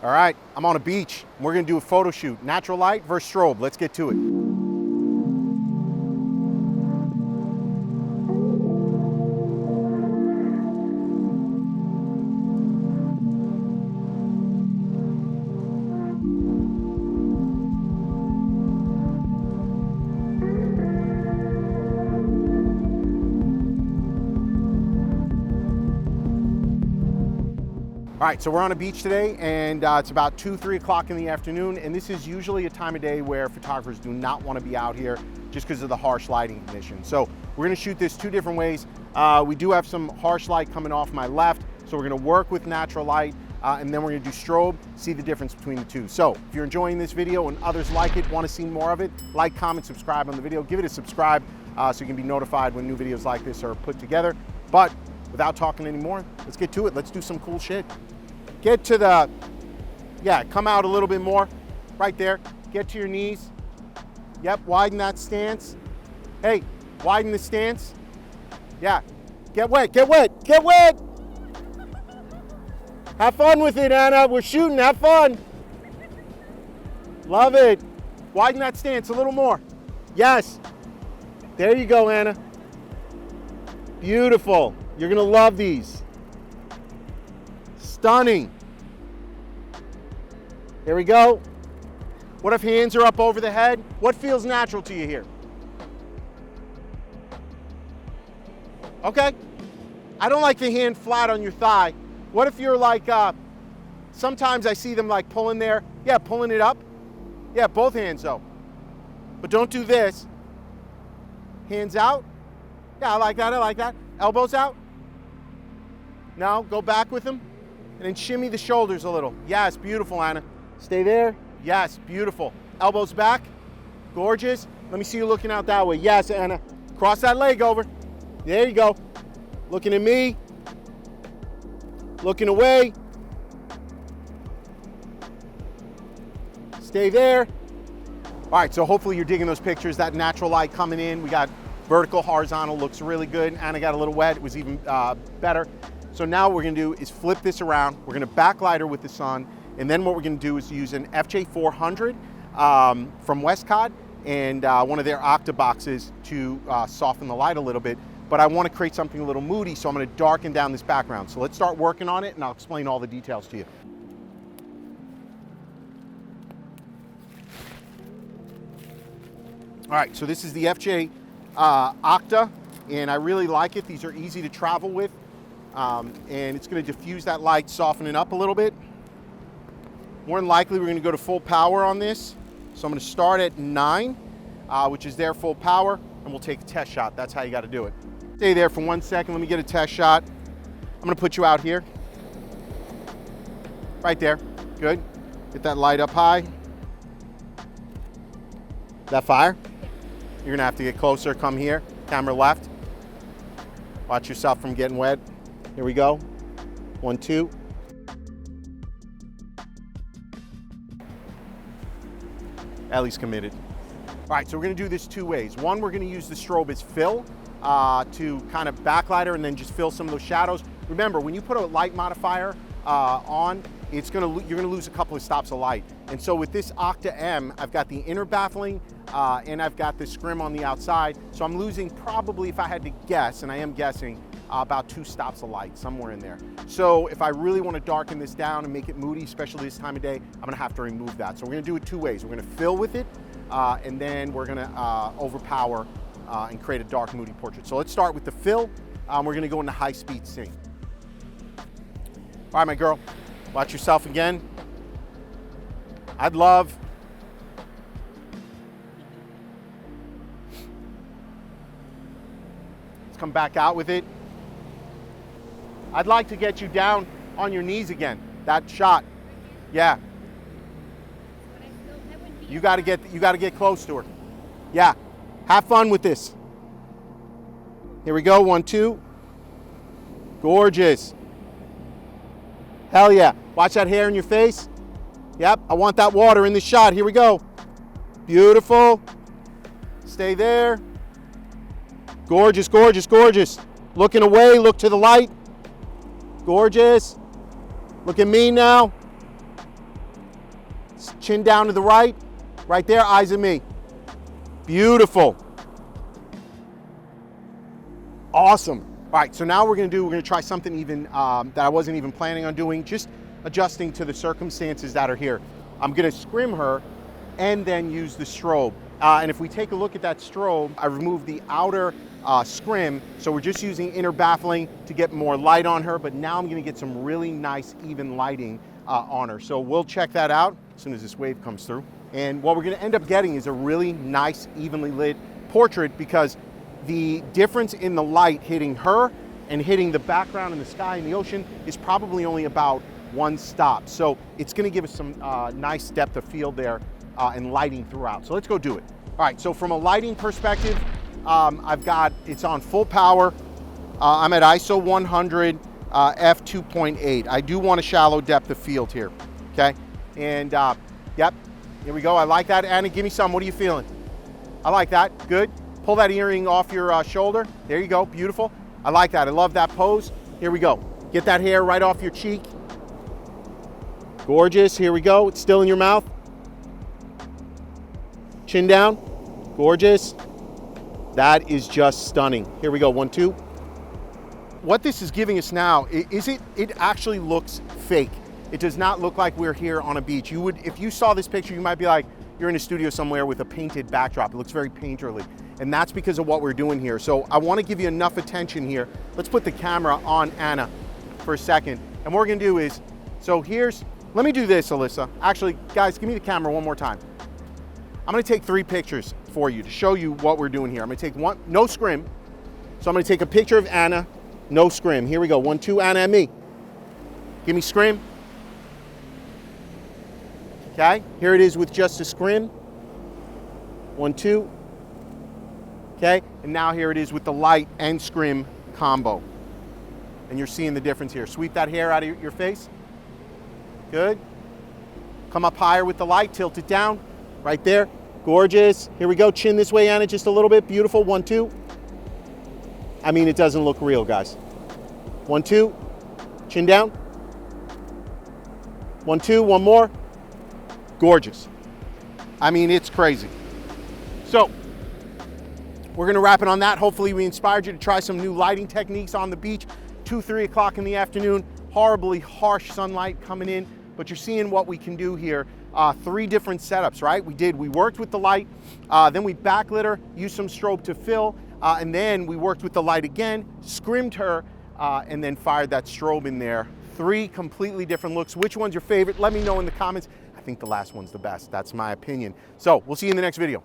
All right, I'm on a beach. We're gonna do a photo shoot. Natural light versus strobe. Let's get to it. All right, so we're on a beach today, and it's about 2, 3 o'clock in the afternoon, and this is usually a time of day where photographers do not want to be out here just because of the harsh lighting conditions. So we're gonna shoot this 2 different ways. We do have some harsh light coming off my left, so we're gonna work with natural light, and then we're gonna do strobe, see the difference between the two. So if you're enjoying this video and others like it, wanna see more of it, like, comment, subscribe on the video, give it a subscribe so you can be notified when new videos like this are put together. But without talking anymore, let's get to it. Let's do some cool shit. Get to the, yeah, come out a little bit more, right there. Get to your knees. Yep, widen that stance. Hey, widen the stance. Yeah, get wet, get wet, get wet. Have fun with it, Anna. We're shooting, have fun. Love it. Widen that stance a little more. Yes. There you go, Anna. Beautiful. You're gonna love these. Stunning. There we go. What if hands are up over the head? What feels natural to you here? Okay. I don't like the hand flat on your thigh. What if you're like, sometimes I see them like pulling there. Yeah, pulling it up. Yeah, both hands though. But don't do this. Hands out. Yeah, I like that, I like that. Elbows out. Now, go back with them. And then shimmy the shoulders a little. Yes, beautiful, Anna. Stay there. Yes, beautiful. Elbows back. Gorgeous. Let me see you looking out that way. Yes, Anna. Cross that leg over. There you go. Looking at me. Looking away. Stay there. All right, so hopefully you're digging those pictures. That natural light coming in. We got vertical, horizontal, looks really good. Anna got a little wet. It was even better. So now what we're gonna do is flip this around. We're gonna backlight her with the sun, and then what we're gonna do is use an FJ400 from Westcott and one of their Octaboxes to soften the light a little bit. But I wanna create something a little moody, so I'm gonna darken down this background. So let's start working on it, and I'll explain all the details to you. All right, so this is the FJ Octa, and I really like it. These are easy to travel with. And it's going to diffuse that light, soften it up a little bit. More than likely, we're going to go to full power on this. So I'm going to start at 9, which is their full power, and we'll take a test shot. That's how you got to do it. Stay there for 1 second. Let me get a test shot. I'm going to put you out here. Right there. Good. Get that light up high. That fire? You're going to have to get closer. Come here. Camera left. Watch yourself from getting wet. Here we go. 1, 2. Ellie's committed. All right, so we're gonna do this 2 ways. One, we're gonna use the strobe as fill to kind of backlight her and then just fill some of those shadows. Remember, when you put a light modifier on, you're gonna lose a couple of stops of light. And so with this Octa M, I've got the inner baffling and I've got the Scrim on the outside. So I'm losing probably, if I had to guess, and I am guessing, about 2 stops of light, somewhere in there. So if I really want to darken this down and make it moody, especially this time of day, I'm gonna have to remove that. So we're gonna do it 2 ways. We're gonna fill with it, and then we're gonna overpower and create a dark, moody portrait. So let's start with the fill. We're gonna go into high-speed sync. All right, my girl, watch yourself again. I'd love let's come back out with it. I'd like to get you down on your knees again. That shot. Yeah. You gotta get close to her. Yeah. Have fun with this. Here we go. 1, 2. Gorgeous. Hell yeah. Watch that hair in your face. Yep. I want that water in the shot. Here we go. Beautiful. Stay there. Gorgeous, gorgeous, gorgeous. Looking away, look to the light. Gorgeous. Look at me now. Chin down to the right. Right there, eyes at me. Beautiful. Awesome. All right, so now we're gonna try something even that I wasn't even planning on doing, just adjusting to the circumstances that are here. I'm gonna scrim her and then use the strobe. And if we take a look at that strobe, I removed the outer scrim, so we're just using inner baffling to get more light on her, but now I'm gonna get some really nice even lighting on her. So we'll check that out as soon as this wave comes through. And what we're gonna end up getting is a really nice, evenly lit portrait, because the difference in the light hitting her and hitting the background in the sky and the ocean is probably only about one stop. So it's gonna give us some nice depth of field there and lighting throughout. So let's go do it. All right, so from a lighting perspective, it's on full power. I'm at ISO 100, f2.8. I do want a shallow depth of field here, okay? And yep, here we go. I like that. Anna, give me some. What are you feeling? I like that. Good. Pull that earring off your shoulder. There you go. Beautiful. I like that. I love that pose. Here we go. Get that hair right off your cheek. Gorgeous. Here we go. It's still in your mouth. Chin down. Gorgeous. That is just stunning. Here we go. 1, 2. What this is giving us now is it actually looks fake. It does not look like we're here on a beach. You would, if you saw this picture, you might be like, you're in a studio somewhere with a painted backdrop. It looks very painterly. And that's because of what we're doing here. So I want to give you enough attention here. Let's put the camera on Anna for a second. And what we're going to do is, let me do this, Alyssa. Actually, guys, give me the camera one more time. I'm going to take 3 pictures for you to show you what we're doing here. I'm going to take one, no scrim. So I'm going to take a picture of Anna, no scrim. Here we go. 1, 2, Anna and me. Give me scrim. Okay, here it is with just a scrim. 1, 2. Okay, and now here it is with the light and scrim combo. And you're seeing the difference here. Sweep that hair out of your face. Good. Come up higher with the light, tilt it down. Right there. Gorgeous. Here we go. Chin this way, Anna, just a little bit. Beautiful. 1, 2. I mean, it doesn't look real, guys. 1, 2. Chin down. 1, 2. One more. Gorgeous. I mean, it's crazy. So, we're gonna wrap it on that. Hopefully we inspired you to try some new lighting techniques on the beach. 2, 3 o'clock in the afternoon, horribly harsh sunlight coming in, but you're seeing what we can do here. 3 different setups, right? We worked with the light, then we backlit her, used some strobe to fill, and then we worked with the light again, scrimmed her, and then fired that strobe in there. 3 completely different looks. Which one's your favorite? Let me know in the comments. I think the last one's the best. That's my opinion. So we'll see you in the next video.